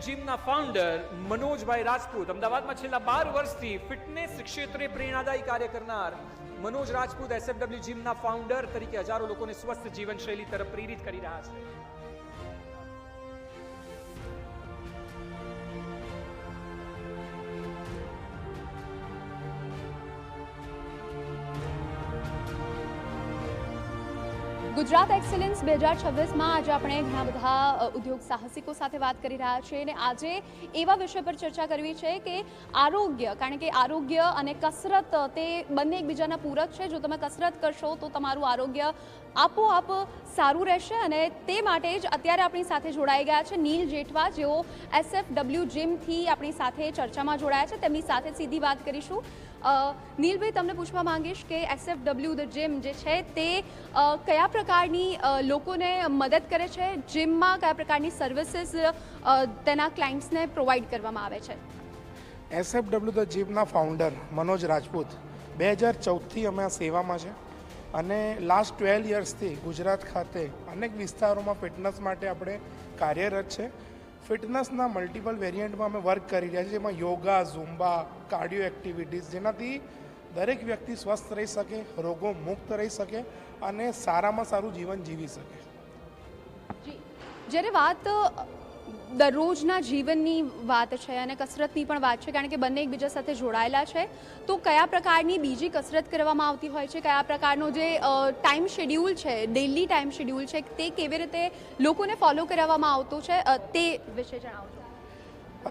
જીમના founder મનોજભાઈ રાજપૂત અમદાવાદમાં છેલ્લા 12 વર્ષથી ફિટનેસ ક્ષેત્રે પ્રેરણાદાયી કાર્ય કરનાર મનોજ રાજપૂત એસએફડબલ્યુ જીમના ફાઉન્ડર તરીકે હજારો લોકોને સ્વસ્થ જીવનશૈલી તરફ પ્રેરિત કરી રહ્યા છે. ગુજરાત એક્સેલન્સ 2026માં આજે આપણે ઘણા બધા ઉદ્યોગ સાહસિકો સાથે વાત કરી રહ્યા છીએ અને આજે એવા વિષય પર ચર્ચા કરવી છે કે આરોગ્ય, કારણ કે આરોગ્ય અને કસરત તે બંને એકબીજાના પૂરક છે. જો તમે કસરત કરશો તો તમારું આરોગ્ય આપોઆપ સારું રહેશે અને તે માટે જ અત્યારે આપણી સાથે જોડાઈ ગયા છે નીલ જેઠવા, જેઓ એસએફડબલ્યુ જીમથી આપણી સાથે ચર્ચામાં જોડાયા છે. તેમની સાથે સીધી વાત કરીશું. નીલભાઈ, તમને પૂછવા માંગીશ કે એસએફડબલ્યુ ધ જીમ જે છે તે કયા પ્રકારની લોકોને મદદ કરે છે, જીમમાં કયા પ્રકારની સર્વિસીસ તેના ક્લાયન્ટ્સને પ્રોવાઈડ કરવામાં આવે છે? એસએફડબલ્યુ ધ જીમના ફાઉન્ડર મનોજ રાજપૂત 2014થી અમે આ સેવામાં છે અને લાસ્ટ 12 યર્સથી ગુજરાત ખાતે અનેક વિસ્તારોમાં ફિટનેસ માટે આપણે કાર્યરત છે. ફિટનેસના મલ્ટિપલ વેરિયન્ટમાં અમે વર્ક કરી રહ્યા છીએ, જેમાં યોગા, ઝુમ્બા, કાર્ડિયો એક્ટિવિટીઝ, જેનાથી દરેક વ્યક્તિ સ્વસ્થ રહી શકે, રોગો મુક્ત રહી શકે અને સારામાં સારું જીવન જીવી શકે. જ્યારે વાત દરરોજના જીવનની વાત છે અને કસરતની પણ વાત છે, કારણ કે બંને એકબીજા સાથે જોડાયેલા છે, તો કયા પ્રકારની બીજી કસરત કરવામાં આવતી હોય છે, કયા પ્રકારનો જે ટાઈમ શેડ્યુલ છે, ડેઇલી ટાઈમ શેડ્યુલ છે, તે કેવી રીતે લોકોને ફોલો કરાવવામાં આવતું છે તે વિશે જણાવો.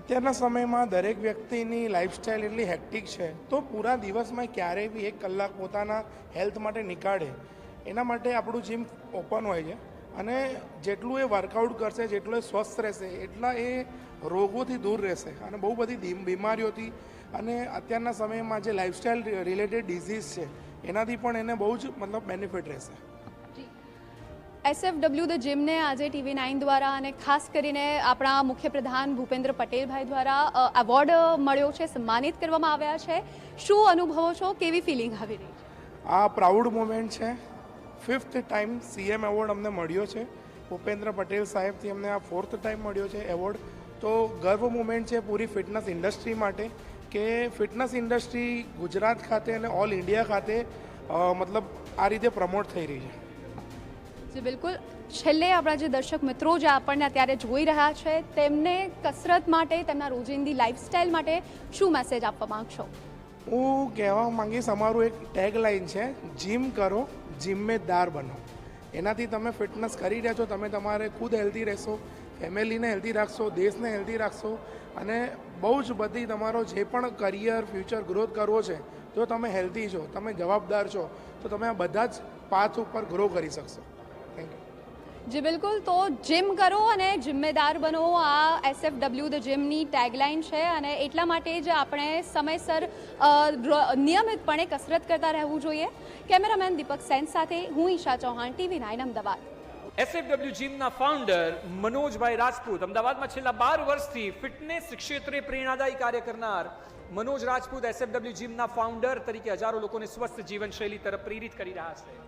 અત્યારના સમયમાં દરેક વ્યક્તિની લાઈફસ્ટાઈલ એટલી હેક્ટિક છે, તો પૂરા દિવસમાં ક્યારેય બી 1 કલાક પોતાના હેલ્થ માટે નીકાળે, એના માટે આપણું જીમ ઓપન હોય છે અને જેટલું એ વર્કઆઉટ કરશે, જેટલું એ સ્વસ્થ રહેશે, એટલા એ રોગોથી દૂર રહેશે અને બહુ બધી બીમારીઓથી અને અત્યારના સમયમાં જે લાઈફસ્ટાઈલ રિલેટેડ ડિઝીઝ છે એનાથી પણ એને બહુ જ બેનિફિટ રહેશે. એસએફડબલ્યુ ધ જીમને આજે TV9 દ્વારા અને ખાસ કરીને આપણા મુખ્યપ્રધાન ભૂપેન્દ્ર પટેલભાઈ દ્વારા એવોર્ડ મળ્યો છે, સન્માનિત કરવામાં આવ્યા છે. શું અનુભવો છો, કેવી ફિલિંગ આવી રહી છે? આ પ્રાઉડ મોમેન્ટ છે. 5th ટાઈમ CM એવોર્ડ અમને મળ્યો છે. ભૂપેન્દ્ર પટેલ સાહેબથી અમને આ 4th ટાઈમ મળ્યો છે એવોર્ડ. તો ગર્વ મોમેન્ટ છે પૂરી ફિટનેસ ઇન્ડસ્ટ્રી માટે કે ફિટનેસ ઇન્ડસ્ટ્રી ગુજરાત ખાતે અને ઓલ ઇન્ડિયા ખાતે આ રીતે પ્રમોટ થઈ રહી છે. જી બિલકુલ. છેલ્લે આપણા જે દર્શક મિત્રો જે આપણને અત્યારે જોઈ રહ્યા છે તેમને કસરત માટે, તેમના રોજિંદી લાઈફસ્ટાઈલ માટે શું મેસેજ આપવા માંગશો? હું કહેવા માંગીશ, અમારું એક ટેગલાઇન છે, જીમ કરો, જિમ્મેદાર બનો. એનાથી તમે ફિટનેસ કરી રહ્યા છો, તમે તમારે ખુદ હેલ્ધી રહેશો, ફેમિલીને હેલ્ધી રાખશો, દેશને હેલ્ધી રાખશો અને બહુ જ બધી તમારો જે પણ કરિયર, ફ્યુચર ગ્રોથ કરવો છે, જો તમે હેલ્ધી છો, તમે જવાબદાર છો, તો તમે આ બધા જ પાથ ઉપર ગ્રો કરી શકશો. Thank you. જી બિલકુલ. તો જીમ કરો અને જિમ્મેદાર બનો, આ એસએફડબલ્યુ ધ જીમની ટેગલાઇન છે અને એટલા માટે જ આપણે સમયસર નિયમિતપણે કસરત કરતા રહેવું જોઈએ. કેમેરામેન દીપક સેન સાથે હું ઈશા ચૌહાણ, TV9 અમદાવાદ. એસએફડબલ્યુ જીમના ફાઉન્ડર મનોજભાઈ રાજપૂત અમદાવાદમાં છેલ્લા 12 વર્ષથી ફિટનેસ ક્ષેત્રે પ્રેરણાદાયી કાર્ય કરનાર મનોજ રાજપૂત એસએફડબલ્યુ જીમના ફાઉન્ડર તરીકે હજારો લોકોને સ્વસ્થ જીવનશૈલી તરફ પ્રેરિત કરી રહ્યા છે.